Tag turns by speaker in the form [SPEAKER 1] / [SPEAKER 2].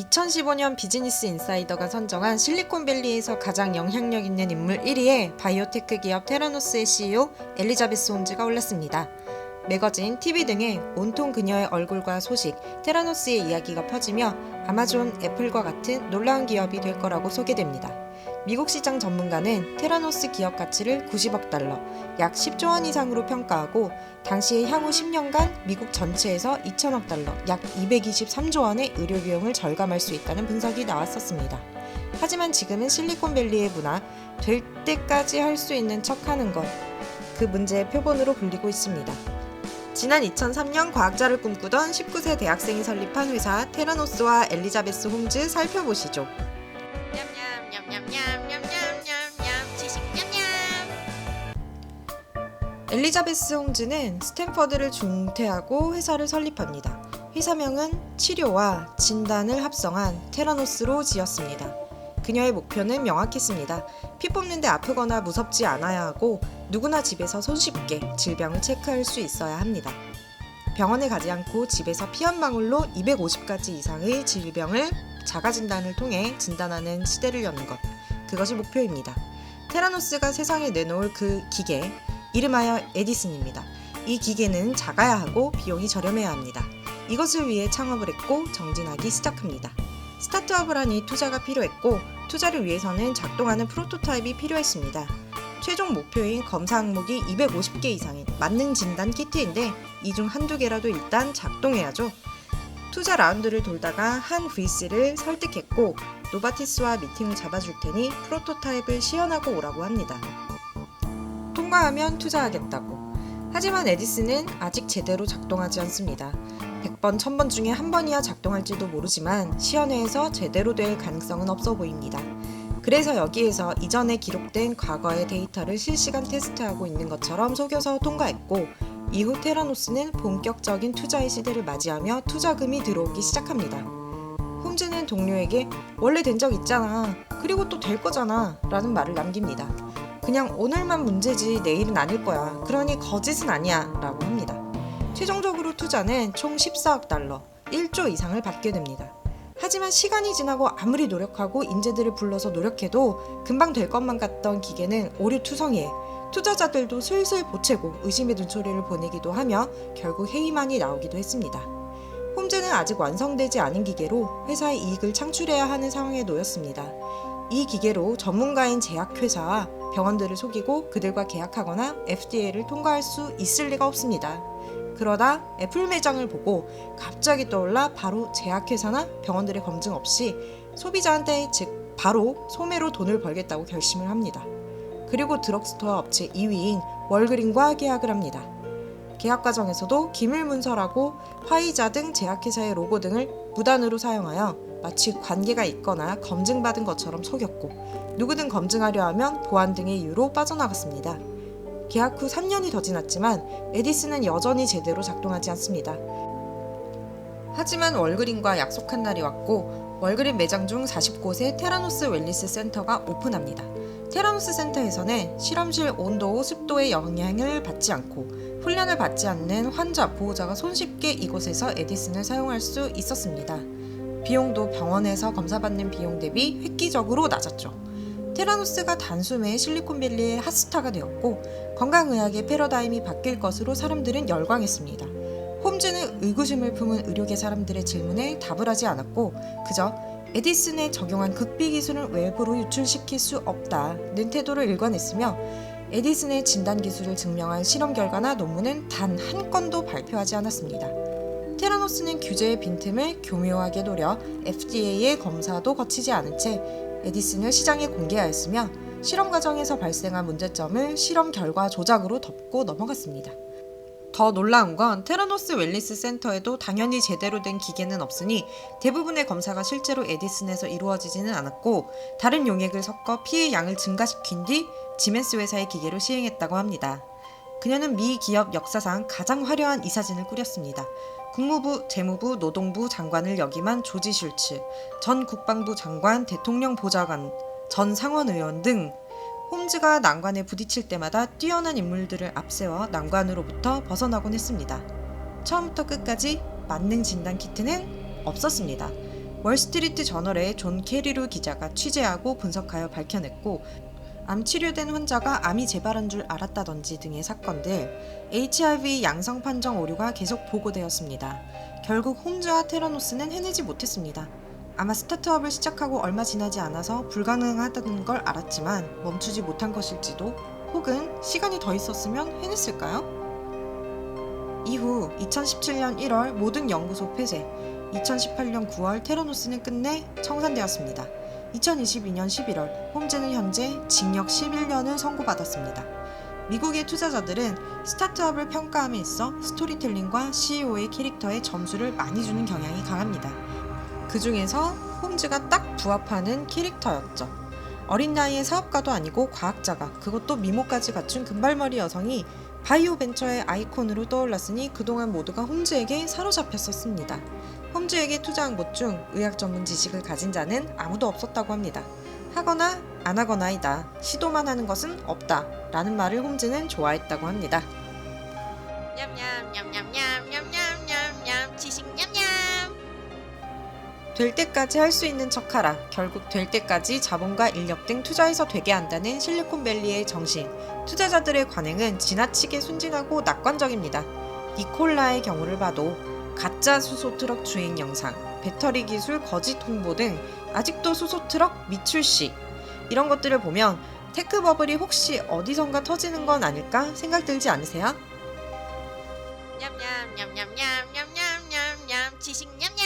[SPEAKER 1] 2015년 비즈니스 인사이더가 선정한 실리콘밸리에서 가장 영향력 있는 인물 1위에 바이오테크 기업 테라노스의 CEO 엘리자베스 홈즈가 올랐습니다. 매거진, TV 등에 온통 그녀의 얼굴과 소식, 테라노스의 이야기가 퍼지며 아마존, 애플과 같은 놀라운 기업이 될 거라고 소개됩니다. 미국 시장 전문가는 테라노스 기업 가치를 90억 달러, 약 10조 원 이상으로 평가하고 당시에 향후 10년간 미국 전체에서 2천억 달러, 약 223조 원의 의료 비용을 절감할 수 있다는 분석이 나왔었습니다. 하지만 지금은 실리콘밸리의 문화, 될 때까지 할 수 있는 척하는 것, 그 문제의 표본으로 불리고 있습니다. 지난 2003년 과학자를 꿈꾸던 19세 대학생이 설립한 회사 테라노스와 엘리자베스 홈즈 살펴보시죠. 엘리자베스 홈즈는 스탠퍼드를 중퇴하고 회사를 설립합니다. 회사명은 치료와 진단을 합성한 테라노스로 지었습니다. 그녀의 목표는 명확했습니다. 피 뽑는데 아프거나 무섭지 않아야 하고 누구나 집에서 손쉽게 질병을 체크할 수 있어야 합니다. 병원에 가지 않고 집에서 피 한 방울로 250가지 이상의 질병을 자가진단을 통해 진단하는 시대를 여는 것, 그것이 목표입니다. 테라노스가 세상에 내놓을 그 기계, 이름하여 에디슨입니다. 이 기계는 작아야 하고 비용이 저렴해야 합니다. 이것을 위해 창업을 했고 정진하기 시작합니다. 스타트업을 하니 투자가 필요했고 투자를 위해서는 작동하는 프로토타입이 필요했습니다. 최종 목표인 검사 항목이 250개 이상인 만능 진단 키트인데 이 중 한두 개라도 일단 작동해야죠. 투자 라운드를 돌다가 한 VC를 설득했고 노바티스와 미팅을 잡아줄 테니 프로토타입을 시연하고 오라고 합니다. 통과하면 투자하겠다고. 하지만 에디슨은 아직 제대로 작동하지 않습니다. 100번, 1000번 중에 한 번이야 작동할지도 모르지만 시연회에서 제대로 될 가능성은 없어 보입니다. 그래서 여기에서 이전에 기록된 과거의 데이터를 실시간 테스트하고 있는 것처럼 속여서 통과했고 이후 테라노스는 본격적인 투자의 시대를 맞이하며 투자금이 들어오기 시작합니다. 홈즈는 동료에게 원래 된 적 있잖아. 그리고 또 될 거잖아. 라는 말을 남깁니다. 그냥 오늘만 문제지 내일은 아닐 거야. 그러니 거짓은 아니야. 라고 합니다. 최종적으로 투자는 총 14억 달러, 1조 이상을 받게 됩니다. 하지만 시간이 지나고 아무리 노력하고 인재들을 불러서 노력해도 금방 될 것만 같던 기계는 오류투성이에 투자자들도 슬슬 보채고 의심의 눈초리를 보내기도 하며 결국 회의만이 나오기도 했습니다. 홈즈는 아직 완성되지 않은 기계로 회사의 이익을 창출해야 하는 상황에 놓였습니다. 이 기계로 전문가인 제약회사와 병원들을 속이고 그들과 계약하거나 FDA를 통과할 수 있을 리가 없습니다. 그러다 애플 매장을 보고 갑자기 떠올라 바로 제약회사나 병원들의 검증 없이 소비자한테 즉 바로 소매로 돈을 벌겠다고 결심을 합니다. 그리고 드럭스토어 업체 2위인 월그린과 계약을 합니다. 계약 과정에서도 기밀 문서라고 화이자 등 제약회사의 로고 등을 무단으로 사용하여 마치 관계가 있거나 검증받은 것처럼 속였고 누구든 검증하려 하면 보안 등의 이유로 빠져나갔습니다. 계약 후 3년이 더 지났지만 에디슨은 여전히 제대로 작동하지 않습니다. 하지만 월그린과 약속한 날이 왔고 월그린 매장 중 40곳에 테라노스 웰니스 센터가 오픈합니다. 테라노스 센터에서는 실험실 온도, 습도의 영향을 받지 않고 훈련을 받지 않는 환자, 보호자가 손쉽게 이곳에서 에디슨을 사용할 수 있었습니다. 비용도 병원에서 검사받는 비용 대비 획기적으로 낮았죠. 테라노스가 단숨에 실리콘밸리의 핫스타가 되었고 건강의학의 패러다임이 바뀔 것으로 사람들은 열광했습니다. 홈즈는 의구심을 품은 의료계 사람들의 질문에 답을 하지 않았고 그저 에디슨에 적용한 극비 기술을 외부로 유출시킬 수 없다는 태도를 일관했으며 에디슨의 진단 기술을 증명한 실험 결과나 논문은 단 한 건도 발표하지 않았습니다. 테라노스는 규제의 빈틈을 교묘하게 노려 FDA의 검사도 거치지 않은 채 에디슨을 시장에 공개하였으며 실험 과정에서 발생한 문제점을 실험 결과 조작으로 덮고 넘어갔습니다. 더 놀라운 건 테라노스 웰니스 센터에도 당연히 제대로 된 기계는 없으니 대부분의 검사가 실제로 에디슨에서 이루어지지는 않았고 다른 용액을 섞어 피의 양을 증가시킨 뒤 지멘스 회사의 기계로 시행했다고 합니다. 그녀는 미 기업 역사상 가장 화려한 이사진을 꾸렸습니다. 국무부, 재무부, 노동부 장관을 역임한 조지 슐츠, 전 국방부 장관, 대통령 보좌관, 전 상원의원 등 홈즈가 난관에 부딪힐 때마다 뛰어난 인물들을 앞세워 난관으로부터 벗어나곤 했습니다. 처음부터 끝까지 만능 진단 키트는 없었습니다. 월스트리트 저널의 존 캐리루 기자가 취재하고 분석하여 밝혀냈고, 암 치료된 환자가 암이 재발한 줄 알았다든지 등의 사건들, HIV 양성 판정 오류가 계속 보고되었습니다. 결국 홈즈와 테라노스는 해내지 못했습니다. 아마 스타트업을 시작하고 얼마 지나지 않아서 불가능하다는 걸 알았지만 멈추지 못한 것일지도, 혹은 시간이 더 있었으면 해냈을까요? 이후 2017년 1월 모든 연구소 폐쇄, 2018년 9월 테라노스는 끝내 청산되었습니다. 2022년 11월 홈즈는 현재 징역 11년을 선고받았습니다. 미국의 투자자들은 스타트업을 평가함에 있어 스토리텔링과 CEO의 캐릭터에 점수를 많이 주는 경향이 강합니다. 그 중에서 홈즈가 딱 부합하는 캐릭터였죠. 어린 나이에 사업가도 아니고 과학자가, 그것도 미모까지 갖춘 금발머리 여성이 바이오 벤처의 아이콘으로 떠올랐으니 그동안 모두가 홈즈에게 사로잡혔었습니다. 홈즈에게 투자한 곳 중 의학 전문 지식을 가진 자는 아무도 없었다고 합니다. 하거나 안 하거나이다. 시도만 하는 것은 없다. 라는 말을 홈즈는 좋아했다고 합니다.
[SPEAKER 2] 냠냠냠냠냠냠냠냠냠 지식 냠냠.
[SPEAKER 1] 될 때까지 할 수 있는 척하라. 결국 될 때까지 자본과 인력 등 투자해서 되게 한다는 실리콘밸리의 정신. 투자자들의 관행은 지나치게 순진하고 낙관적입니다. 니콜라의 경우를 봐도 가짜 수소트럭 주행 영상, 배터리 기술 거짓 홍보 등 아직도 수소트럭 미출시, 이런 것들을 보면 테크 버블이 혹시 어디선가 터지는 건 아닐까 생각 들지 않으세요?
[SPEAKER 2] 냠냠냠냠냠냠냠냠 지식 냠냠.